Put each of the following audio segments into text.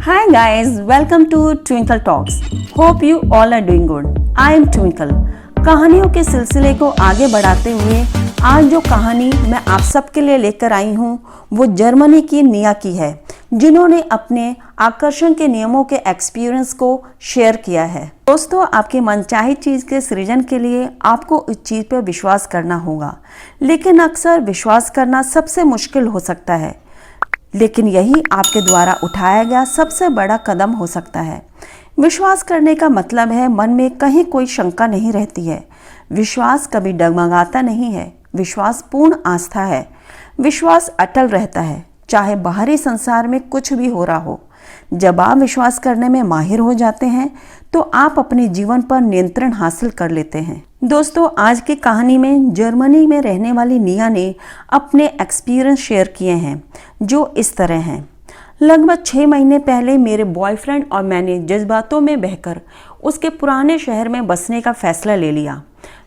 Hi guys, welcome to Twinkle Talks. Hope you all are doing good. I am Twinkle. कहानियों के सिलसिले को आगे बढ़ाते हुए आज जो कहानी मैं आप सबके लिए लेकर आई हूँ वो जर्मनी की निया की है, जिन्होंने अपने आकर्षण के नियमों के एक्सपीरियंस को शेयर किया है। दोस्तों, आपकी मनचाही चीज के सृजन के लिए आपको उस चीज पर विश्वास करना होगा, लेकिन अक्सर विश्वास करना सबसे मुश्किल हो सकता है। लेकिन यही आपके द्वारा उठाया गया सबसे बड़ा कदम हो सकता है। विश्वास करने का मतलब है मन में कहीं कोई शंका नहीं रहती है। विश्वास कभी डगमगाता नहीं है। विश्वास पूर्ण आस्था है। विश्वास अटल रहता है, चाहे बाहरी संसार में कुछ भी हो रहा हो। जब आप विश्वास करने में माहिर हो जाते हैं तो आप अपने जीवन पर नियंत्रण हासिल कर लेते हैं। दोस्तों, आज की कहानी में जर्मनी में रहने वाली निया ने अपने एक्सपीरियंस शेयर किए हैं, जो इस तरह हैं। लगभग 6 महीने पहले मेरे बॉयफ्रेंड और मैंने जज्बातों में बहकर उसके पुराने शहर में बसने का फैसला ले लिया।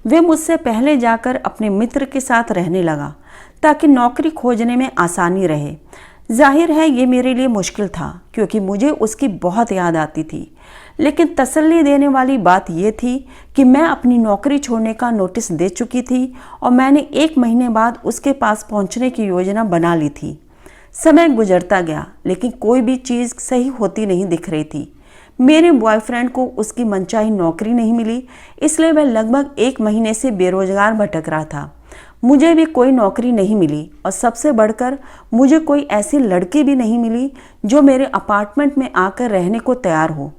वे मुझसे पहले जाकर अपने मित्र के साथ रहने लगा ताकि नौकरी खोजने में आसानी रहे। जाहिर है ये मेरे लिए मुश्किल था क्योंकि मुझे उसकी बहुत याद आती थी, लेकिन तसल्ली देने वाली बात यह थी कि मैं अपनी नौकरी छोड़ने का नोटिस दे चुकी थी और मैंने 1 महीने बाद उसके पास पहुंचने की योजना बना ली थी। समय गुजरता गया, लेकिन कोई भी चीज़ सही होती नहीं दिख रही थी। मेरे बॉयफ्रेंड को उसकी मनचाही नौकरी नहीं मिली, इसलिए वह लगभग 1 महीने से बेरोजगार भटक रहा था। मुझे भी कोई नौकरी नहीं मिली और सबसे बढ़कर मुझे कोई ऐसी लड़की भी नहीं मिली जो मेरे अपार्टमेंट में आकर रहने को तैयार हो।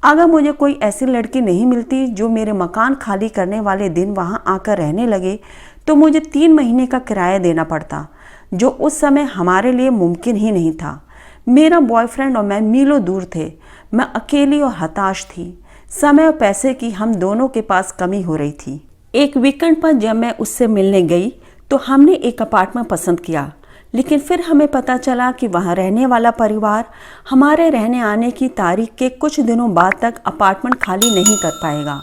अगर मुझे कोई ऐसी लड़की नहीं मिलती जो मेरे मकान खाली करने वाले दिन वहां आकर रहने लगे तो मुझे 3 महीने का किराया देना पड़ता, जो उस समय हमारे लिए मुमकिन ही नहीं था। मेरा बॉयफ्रेंड और मैं मीलों दूर थे। मैं अकेली और हताश थी। समय और पैसे की हम दोनों के पास कमी हो रही थी। एक वीकेंड पर जब मैं उससे मिलने गई तो हमने एक अपार्टमेंट पसंद किया, लेकिन फिर हमें पता चला कि वहां रहने वाला परिवार हमारे रहने आने की तारीख के कुछ दिनों बाद तक अपार्टमेंट खाली नहीं कर पाएगा।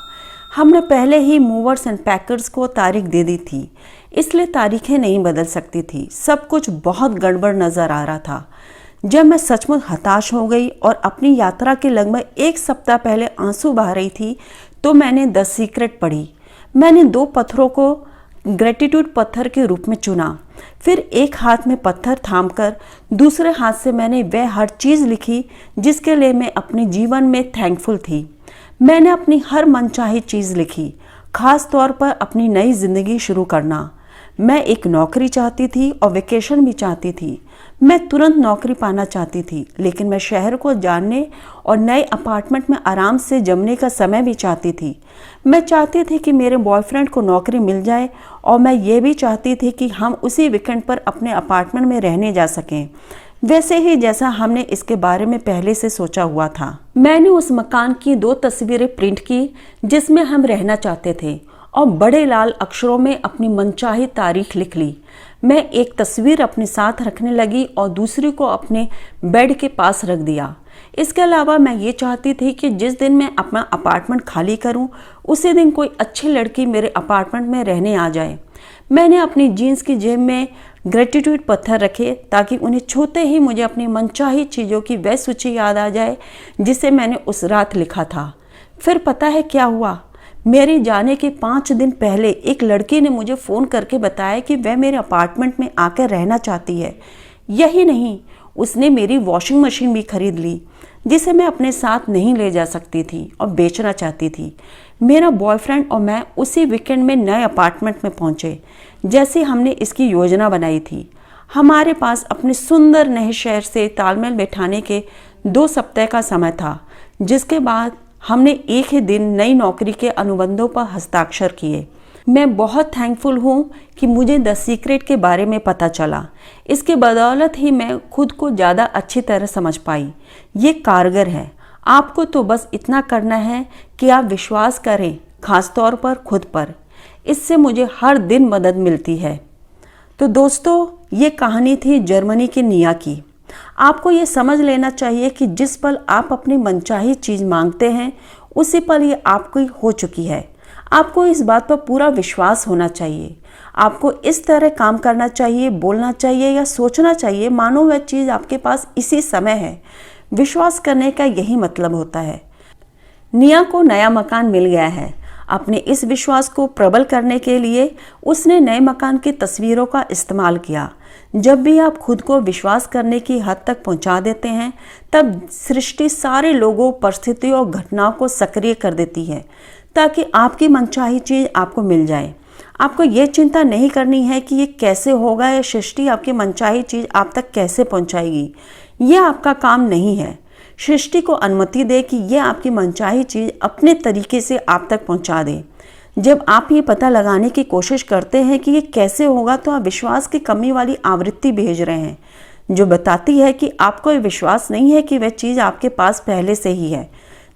हमने पहले ही मूवर्स एंड पैकर्स को तारीख दे दी थी, इसलिए तारीखें नहीं बदल सकती थी। सब कुछ बहुत गड़बड़ नज़र आ रहा था। जब मैं सचमुच हताश हो गई और अपनी यात्रा के लगभग 1 सप्ताह पहले आंसू बहा रही थी तो मैंने द सीक्रेट पढ़ी। मैंने 2 पत्थरों को ग्रेटिट्यूड पत्थर के रूप में चुना। फिर एक हाथ में पत्थर थामकर दूसरे हाथ से मैंने वह हर चीज़ लिखी जिसके लिए मैं अपने जीवन में थैंकफुल थी। मैंने अपनी हर मनचाही चीज़ लिखी, खास तौर पर अपनी नई जिंदगी शुरू करना। मैं एक नौकरी चाहती थी और वेकेशन भी चाहती थी। मैं तुरंत नौकरी पाना चाहती थी, लेकिन मैं शहर को जानने और नए अपार्टमेंट में आराम से जमने का समय भी चाहती थी। मैं चाहती थी कि मेरे बॉयफ्रेंड को नौकरी मिल जाए और मैं ये भी चाहती थी कि हम उसी वीकेंड पर अपने अपार्टमेंट में रहने जा सकें, वैसे ही जैसा हमने इसके बारे में पहले से सोचा हुआ था। मैंने उस मकान की 2 तस्वीरें प्रिंट की जिसमें हम रहना चाहते थे और बड़े लाल अक्षरों में अपनी मनचाही तारीख लिख ली। मैं एक तस्वीर अपने साथ रखने लगी और दूसरी को अपने बेड के पास रख दिया। इसके अलावा मैं ये चाहती थी कि जिस दिन मैं अपना अपार्टमेंट खाली करूं, उसी दिन कोई अच्छी लड़की मेरे अपार्टमेंट में रहने आ जाए। मैंने अपनी जीन्स की जेब में ग्रेटिट्यूड पत्थर रखे ताकि उन्हें छूते ही मुझे अपनी मनचाही चीज़ों की वह सूची याद आ जाए जिसे मैंने उस रात लिखा था। फिर पता है क्या हुआ? मेरे जाने के 5 दिन पहले एक लड़की ने मुझे फ़ोन करके बताया कि वह मेरे अपार्टमेंट में आकर रहना चाहती है। यही नहीं, उसने मेरी वॉशिंग मशीन भी खरीद ली जिसे मैं अपने साथ नहीं ले जा सकती थी और बेचना चाहती थी। मेरा बॉयफ्रेंड और मैं उसी वीकेंड में नए अपार्टमेंट में पहुंचे जैसे हमने इसकी योजना बनाई थी। हमारे पास अपने सुंदर नए शहर से तालमेल बैठाने के 2 सप्ताह का समय था, जिसके बाद हमने एक ही दिन नई नौकरी के अनुबंधों पर हस्ताक्षर किए। मैं बहुत थैंकफुल हूँ कि मुझे द सीक्रेट के बारे में पता चला। इसके बदौलत ही मैं खुद को ज़्यादा अच्छी तरह समझ पाई। ये कारगर है। आपको तो बस इतना करना है कि आप विश्वास करें, खास तौर पर खुद पर। इससे मुझे हर दिन मदद मिलती है। तो दोस्तों, ये कहानी थी जर्मनी की निया की। आपको ये समझ लेना चाहिए कि जिस पल आप अपनी मनचाही चीज़ मांगते हैं उसी पल ये आपकी हो चुकी है। आपको इस बात पर पूरा विश्वास होना चाहिए। आपको इस तरह काम करना चाहिए, बोलना चाहिए या सोचना चाहिए मानो वह चीज़ आपके पास इसी समय है। विश्वास करने का यही मतलब होता है। निया को नया मकान मिल गया है। अपने इस विश्वास को प्रबल करने के लिए उसने नए मकान की तस्वीरों का इस्तेमाल किया। जब भी आप खुद को विश्वास करने की हद तक पहुंचा देते हैं, तब सृष्टि सारे लोगों, परिस्थितियों और घटनाओं को सक्रिय कर देती है ताकि आपकी मनचाही चीज आपको मिल जाए। आपको ये चिंता नहीं करनी है कि ये कैसे होगा या सृष्टि आपकी मनचाही चीज आप तक कैसे पहुंचाएगी। ये आपका काम नहीं है। सृष्टि को अनुमति दे कि ये आपकी मनचाही चीज अपने तरीके से आप तक पहुंचा दे। जब आप ये पता लगाने की कोशिश करते हैं कि ये कैसे होगा, तो आप विश्वास की कमी वाली आवृत्ति भेज रहे हैं, जो बताती है कि आपको ये विश्वास नहीं है कि वह चीज़ आपके पास पहले से ही है।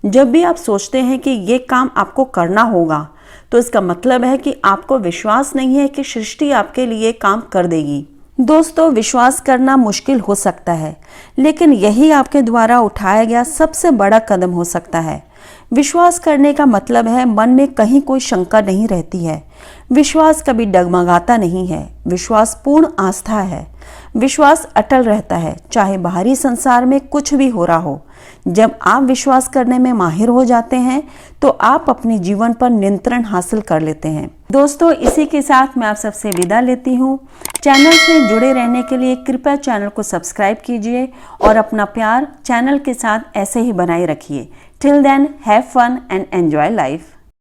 जब भी आप सोचते हैं कि ये काम आपको करना होगा, तो इसका मतलब है कि आपको विश्वास नहीं है कि सृष्टि आपके लिए काम कर देगी। दोस्तों, विश्वास करना मुश्किल हो सकता है, लेकिन यही आपके द्वारा उठाया गया सबसे बड़ा कदम हो सकता है। विश्वास करने का मतलब है मन में कहीं कोई शंका नहीं रहती है। विश्वास कभी डगमगाता नहीं है। विश्वास पूर्ण आस्था है। विश्वास अटल रहता है, चाहे बाहरी संसार में कुछ भी हो रहा हो। जब आप विश्वास करने में माहिर हो जाते हैं, तो आप अपने जीवन पर नियंत्रण हासिल कर लेते हैं। दोस्तों, इसी के साथ मैं आप सबसे विदा लेती हूँ। चैनल से जुड़े रहने के लिए कृपया चैनल को सब्सक्राइब कीजिए और अपना प्यार चैनल के साथ ऐसे ही बनाए रखिए। Till then, have fun and enjoy life.